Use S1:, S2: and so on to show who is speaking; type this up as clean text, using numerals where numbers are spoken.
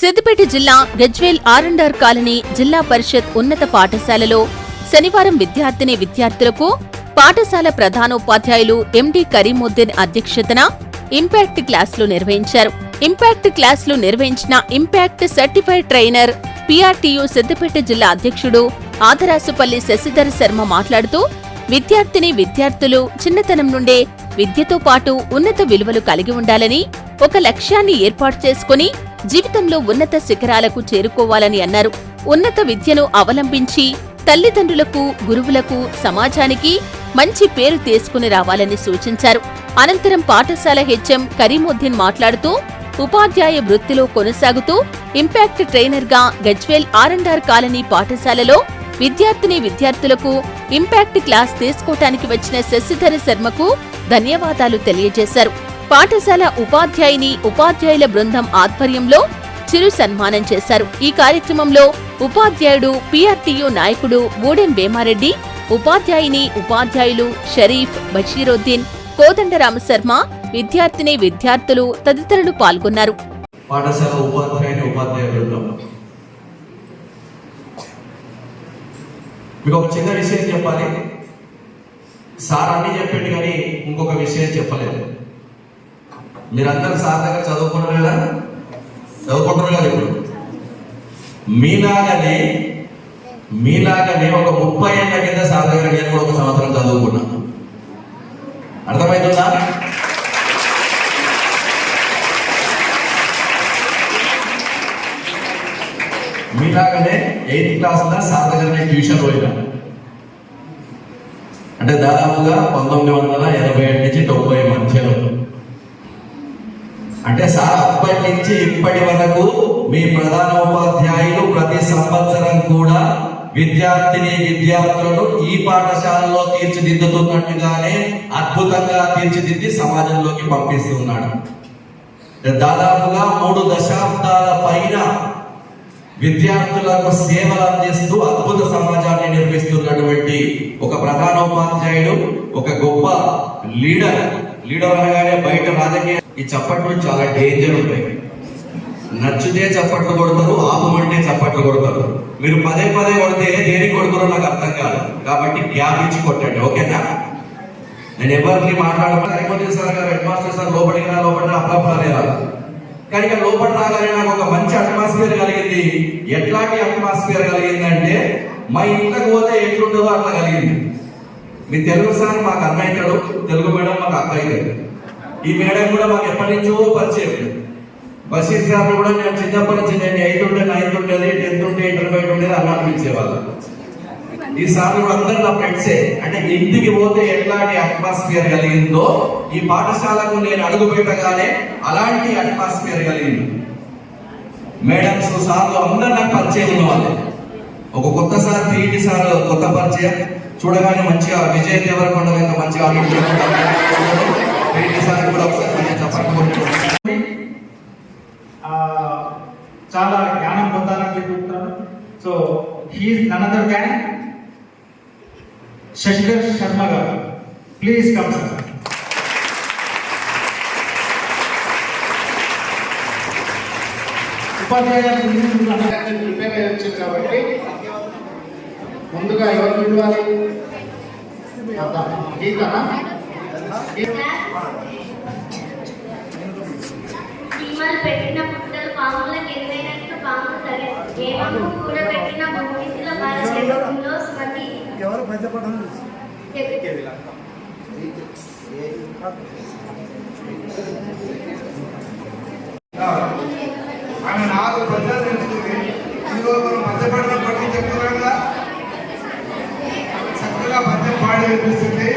S1: సిద్దిపేట జిల్లా గజ్వేల్ ఆర్&ఆర్ కాలనీ జిల్లా పరిషత్ ఉన్నత పాఠశాలలో శనివారం విద్యార్థులకు పాఠశాల ప్రధానోపాధ్యాయులు ఎండి కరీముద్దీన్ అధ్యక్షతన ఇంపాక్ట్ క్లాసులు నిర్వహించారు. ఇంపాక్ట్ క్లాసులు నిర్వహించిన impact certified trainer PRTU Siddipet జిల్లా అధ్యక్షుడు ఆదరాసుపల్లి శశిధర్ శర్మ మాట్లాడుతూ విద్యార్థులు చిన్నతనం నుండే విద్యతో పాటు ఉన్నత విలువలు కలిగి ఉండాలని, ఒక లక్ష్యాన్ని ఏర్పాటు చేసుకుని జీవితంలో ఉన్నత శిఖరాలకు చేరుకోవాలని అన్నారు. ఉన్నత విద్యను అవలంబించి తల్లిదండ్రులకు, గురువులకు, సమాజానికి మంచి పేరు తీసుకుని రావాలని సూచించారు. అనంతరం పాఠశాల హెచ్ఎం కరీముద్దీన్ మాట్లాడుతూ ఉపాధ్యాయ వృత్తిలో కొనసాగుతూ ఇంపాక్ట్ ట్రైనర్గా గజ్వేల్ ఆర్&ఆర్ కాలనీ పాఠశాలలో విద్యార్థులకు ఇంపాక్ట్ క్లాస్ తీసుకోవటానికి వచ్చిన శశిధర శర్మకు ధన్యవాదాలు తెలియజేశారు. పాఠశాల ఉపాధ్యాయుల బృందం ఆధ్వర్యంలో చిరు సన్మానం చేశారు. ఈ కార్యక్రమంలో ఉపాధ్యాయుడు, పిఆర్టీయూ నాయకుడు బూడెం వేమారెడ్డి, ఉపాధ్యాయులు షరీఫ్, బషీరుద్దీన్, కోదండరామశర్మ, విద్యార్థులు తదితరులు పాల్గొన్నారు.
S2: పాఠశాల ఉపాధ్యాయ బృందం, మీకు ఒక చిన్న విషయం చెప్పాలి. సార్ అన్ని చెప్పిండు కానీ ఇంకొక విషయం చెప్పలేదు. మీరందరూ సార్ దగ్గర చదువుకుంటారు కదా ఇప్పుడు. మీలాగనే ఒక 30 ఏళ్ల కింద సార్ దగ్గర నేను కూడా ఒక సంవత్సరం చదువుకున్నాను. అర్థమవుతుందా? మీలాగనే 8th క్లాస్లో సార్ దగ్గర నేను ట్యూషన్ పోయినా. అంటే దాదాపుగా 1987 నుంచి 90 మధ్యలో. అంటే సార్ అప్పటి నుంచి ఇప్పటి వరకు మీ ప్రధాన ఉపాధ్యాయులు ప్రతి సంవత్సరం కూడా విద్యార్థులను ఈ పాఠశాలలో తీర్చిదిద్దుతున్నట్టుగానే అద్భుతంగా తీర్చిదిద్ది సమాజంలోకి పంపిస్తున్నాడు. దాదాపుగా 3 దశాబ్దాల పైన విద్యార్థులకు సేవలు అందిస్తూ అద్భుత సమాజాన్ని నిర్మిస్తున్నటువంటి ఒక ప్రధానోపాధ్యాయుడు, ఒక గొప్ప లీడర్ అనగానే బయట రాజకీయ ఈ చప్పట్లు చాలా డేంజర్ ఉంటాయి. నచ్చితే చప్పట్లు కొడతారు, ఆపమంటే చప్పట్లు కొడతారు. మీరు పదే కొడితే దేనికి కొడతారో నాకు అర్థం కాదు. కాబట్టి గ్యాప్ ఇచ్చి కొట్టండి, ఓకేనా? నేను ఎవరికి మాట్లాడకపోతే సార్ గారు హెడ్ మాస్టర్ సార్ లోపలికి అప్పుడప్పుడు కానీ ఇక లోపల రాగానే నాకు ఒక మంచి అట్మాస్ఫియర్ కలిగింది. ఎట్లాంటి అట్మాస్ఫియర్ కలిగిందంటే మా ఇంట్లోకి పోతే ఎట్లుంటుందో అట్లా కలిగింది. మీ తెలుగు సార్ మాకు అన్న అవుతాడు, తెలుగు మేడం మాకు అక్క అవుతాడు. ఈ మేడం కూడా మాకు ఎప్పటి నుంచో పరిచయం. బషీర్ సార్ కూడా నేను చిన్నప్పటి నుంచి నేను 8th ఉంటే 9th ఉండేది, 10th ఉంటే ఇంటర్మీడియట్ ఉండేది అన్న అనిపించేవాళ్ళు. ఈ సార్ కూడా అందరూ నా ఫ్రెండ్సే. అంటే ఇంటికి పోతే ఎట్లాంటి అట్మాస్ఫియర్ కలిగిందో ఈ పాఠశాలకు నేను అడుగు పెట్టగానే అలాంటి అట్మాస్ఫియర్ కలిగింది. మేడమ్స్, సార్లు అందరూ నాకు పరిచయం ఉన్న వాళ్ళు. ఒక కొత్త సార్, పీఈటీ సార్ కొత్త పరిచయం. చూడగానే మంచిగా విజయ్ దేవరకొండ ఇంకా మంచిగా పీఈటీ సార్ కూడా ఒకసారి
S3: చాలా జ్ఞానం పొందాలని చెప్పుకుంటున్నాను. So he is none other than Shashidhar Sharma గారు. Please come sir. ఉపాధ్యాయులు
S4: ప్రిపేర్ అయ్యి వచ్చింది కాబట్టి ముందుగా ఎవరు పిలవాలి? గీతనా?
S5: పెట్టిన పుట్టలు పాములకు ఎదురైనట్టు పాములు తల్లి ఏమో కూడా పెట్టిన భూమిలో భారతదేశంలో స్మృతి ఎవరు భయపడరు.
S4: ఆమె 4 పద్యాలు తెలుస్తుంది. ఇందులో మనం మధ్యపడిన పట్టి చెప్తున్నాం కదా, చక్కగా పద్యం పాడి వినిపిస్తుంది.